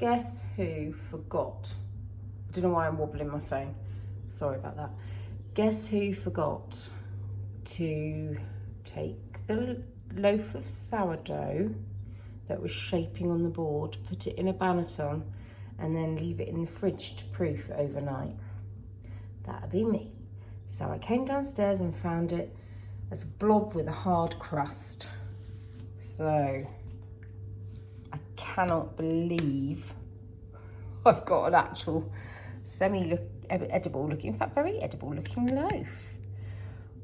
Guess who forgot? I don't know why I'm wobbling my phone. Sorry about that. Guess who forgot to take the loaf of sourdough that was shaping on the board, put it in a banneton, and then leave it in the fridge to proof overnight? That'd be me. So I came downstairs and found it as a blob with a hard crust. So I cannot believe I've got an actual semi-edible looking, in fact very edible looking loaf.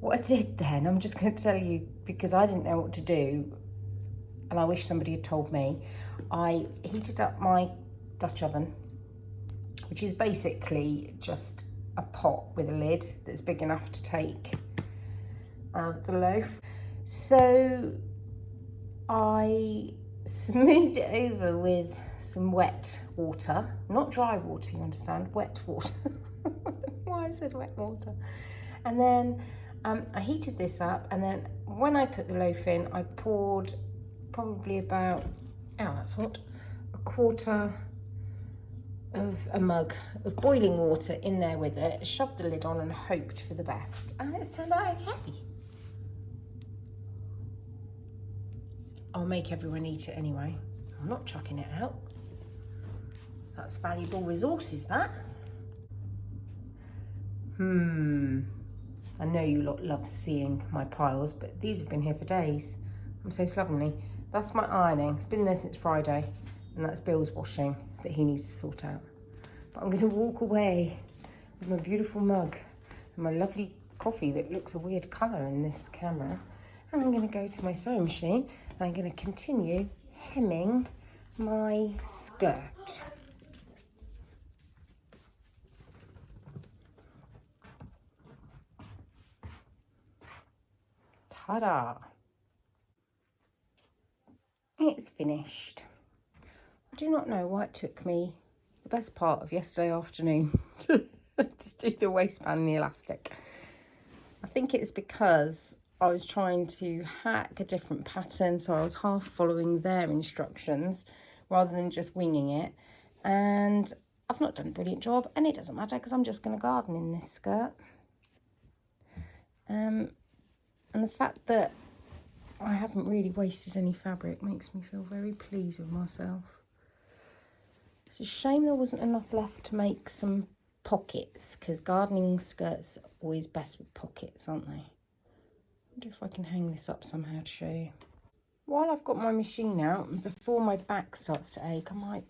What I did then, I'm just going to tell you because I didn't know what to do and I wish somebody had told me. I heated up my Dutch oven, which is basically just a pot with a lid that's big enough to take the loaf. So I smoothed it over with some wet water, not dry water, you understand, wet water. Why I said wet water. And then I heated this up, and then when I put the loaf in, I poured probably about, that's hot, a quarter of a mug of boiling water in there with it, shoved the lid on and hoped for the best, and it's turned out okay. I'll make everyone eat it anyway. I'm not chucking it out. That's valuable resources, that. I know you lot love seeing my piles, but these have been here for days. I'm so slovenly. That's my ironing. It's been there since Friday, and that's Bill's washing that he needs to sort out. But I'm going to walk away with my beautiful mug and my lovely coffee that looks a weird colour in this camera. And I'm going to go to my sewing machine and I'm going to continue hemming my skirt. Ta-da! It's finished. I do not know why it took me the best part of yesterday afternoon to do the waistband and the elastic. I think it's because I was trying to hack a different pattern, so I was half following their instructions rather than just winging it. And I've not done a brilliant job, and it doesn't matter because I'm just going to garden in this skirt. And the fact that I haven't really wasted any fabric makes me feel very pleased with myself. It's a shame there wasn't enough left to make some pockets, because gardening skirts are always best with pockets, aren't they? I wonder if I can hang this up somehow to show you. While I've got my machine out, and before my back starts to ache, I might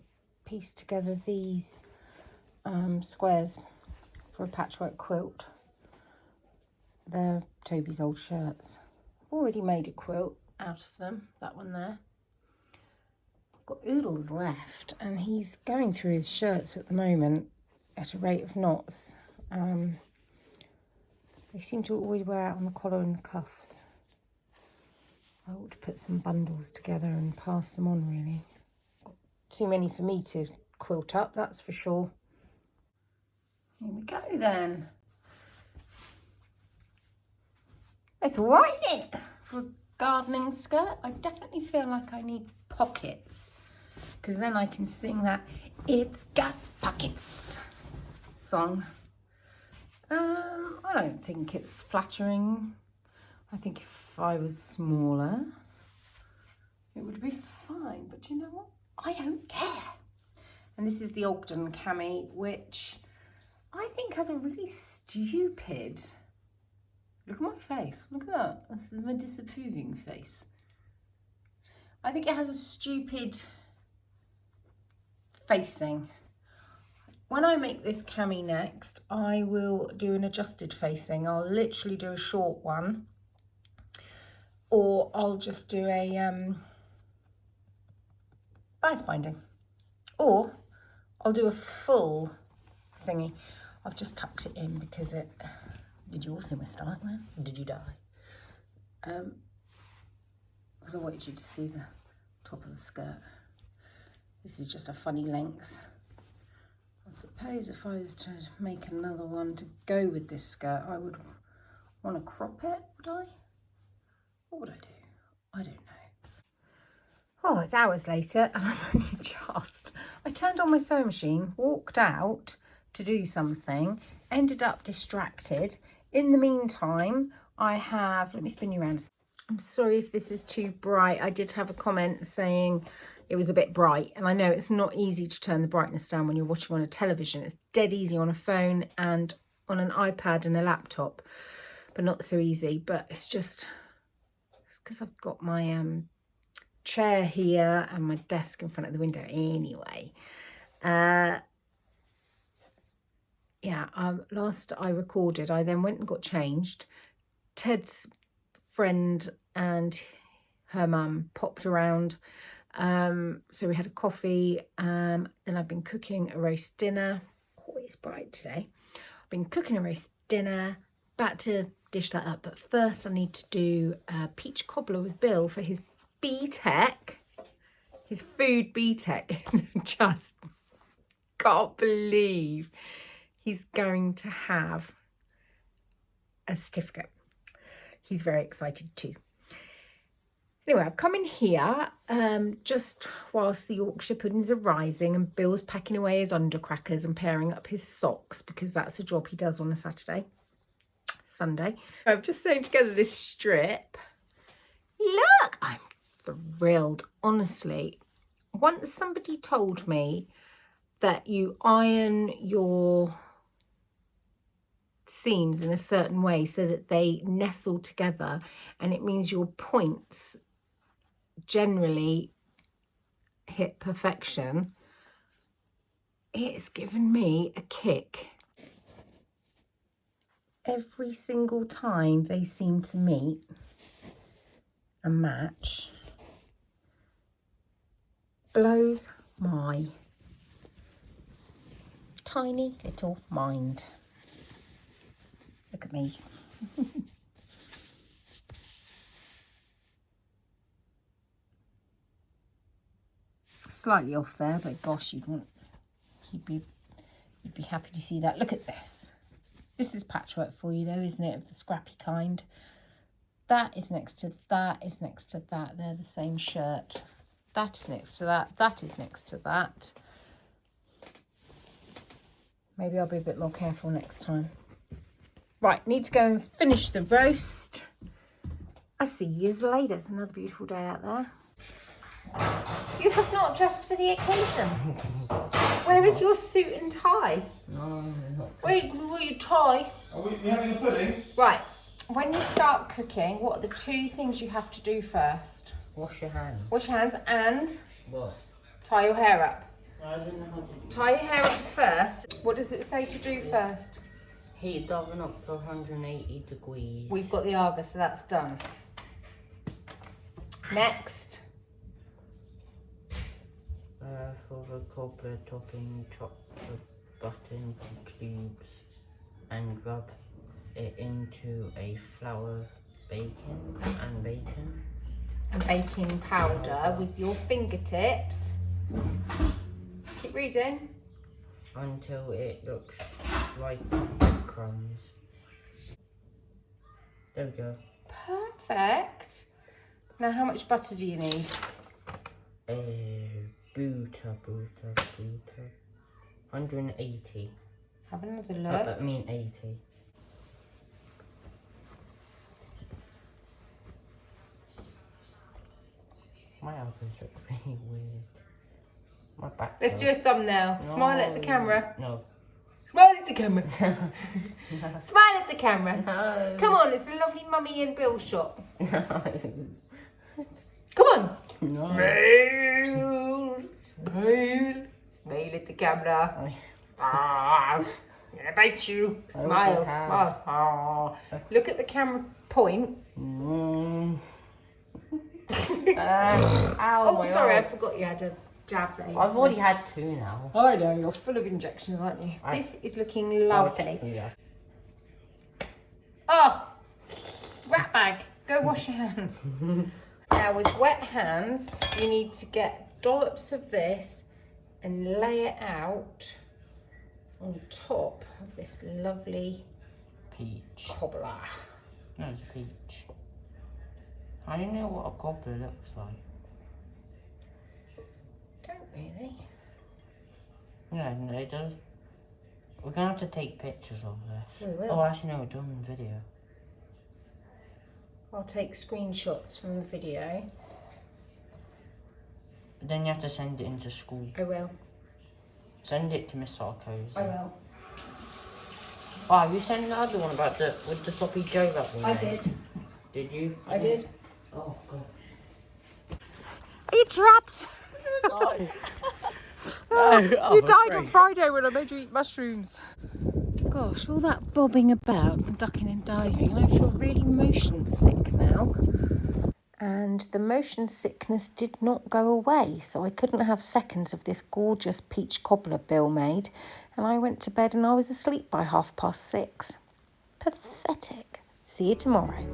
piece together these squares for a patchwork quilt. They're Toby's old shirts. I've already made a quilt out of them, that one there. I've got Oodles left, and he's going through his shirts at the moment at a rate of knots. They seem to always wear out on the collar and the cuffs. I ought to put some bundles together and pass them on, really. Got too many for me to quilt up, that's for sure. Here we go then. It's all right, isn't it? For a gardening skirt, I definitely feel like I need pockets, because then I can sing that "It's Got Pockets" song. I don't think it's flattering. I think if I was smaller, it would be fine, but you know what? I don't care. And this is the Ogden cami, which I think has a really stupid... Look at my face, look at that. This is my disapproving face. I think it has a stupid facing. When I make this cami next, I will do an adjusted facing. I'll literally do a short one, or I'll just do a bias binding, or I'll do a full thingy. I've just tucked it in because it... Did you all see my stomach then? Or did you die? Because I wanted you to see the top of the skirt. This is just a funny length. I suppose if I was to make another one to go with this skirt, I would want to crop it, would I? What would I do? I don't know. Oh, it's hours later and I'm only just... I turned on my sewing machine, walked out to do something, ended up distracted. In the meantime, I have, let me spin you around. I'm sorry if this is too bright. I did have a comment saying it was a bit bright, and I know it's not easy to turn the brightness down when you're watching on a television. It's dead easy on a phone and on an iPad and a laptop, but not so easy. But it's because I've got my chair here and my desk in front of the window anyway. Last I recorded, I then went and got changed. Ted's friend and her mum popped around, so we had a coffee. Then I've been cooking a roast dinner. Oh, it's bright today. I've been cooking a roast dinner, about to dish that up, but first I need to do a peach cobbler with Bill for his BTEC, his food BTEC. Just can't believe he's going to have a certificate. He's very excited too. Anyway, I've come in here just whilst the Yorkshire puddings are rising and Bill's packing away his undercrackers and pairing up his socks, because that's a job he does on a Sunday. I've just sewn together this strip. Look, I'm thrilled, honestly. Once somebody told me that you iron your seams in a certain way so that they nestle together, and it means your points generally hit perfection. It's given me a kick. Every single time they seem to meet and match blows my tiny little mind. Look at me. Slightly off there, but gosh, you'd be happy to see that. Look at this. This is patchwork for you though, isn't it? Of the scrappy kind. That is next to that, is next to that. They're the same shirt. That is next to that. That is next to that. Maybe I'll be a bit more careful next time. Right, need to go and finish the roast. I'll see you later. It's another beautiful day out there. You have not dressed for the occasion. Where is your suit and tie? No, not. Wait, what your tie? Are we having a pudding? Right, when you start cooking, what are the 2 things you have to do first? Wash your hands. Wash your hands and What? tie your hair up. I don't know how to do. Tie your hair up first. What does it say to do first? Heat the oven up to 180 degrees. We've got the Argus, so that's done. Next. For the cobbler topping, chop the butter into cubes and rub it into a flour, bacon. And baking powder with your fingertips. Keep reading. Until it looks like crumbs. There we go. Perfect. Now, how much butter do you need? Butter. 180. Have another look. I mean 80. My elbows look really weird. My back. Let's do a thumbnail. No. Smile at the camera. No. Smile at the camera. Smile at the camera. No. Come on, it's a lovely Mummy and Bill shot. No. Come on. No. Smile. Smile at the camera. I'm gonna bite you. Smile. Smile. Ah. Look at the camera point. Ow, Sorry, I forgot you had a jab there. I've already had 2 now. I know, you're full of injections, aren't you? This is looking lovely. Yes. Oh, rat bag, go wash your hands. Now with wet hands, you need to get dollops of this and lay it out on top of this lovely Peach. cobbler. No, it's peach. I don't know what a cobbler looks like. Don't really. Yeah, no, it does. We're gonna have to take pictures of this. We will. Oh, actually, no, we're doing video. I'll take screenshots from the video. Then you have to send it into school. I will. Send it to Miss Sarkozy. I will. Oh, you sent the other one about with the sloppy Joe that we I made. did. Did you? I did. Oh, God. Are you trapped? No. You died on Friday when I made you eat mushrooms. Gosh, all that bobbing about and ducking and diving, and I feel really motion sick now. And the motion sickness did not go away, so I couldn't have seconds of this gorgeous peach cobbler Bill made, and I went to bed and I was asleep by 6:30. Pathetic. See you tomorrow.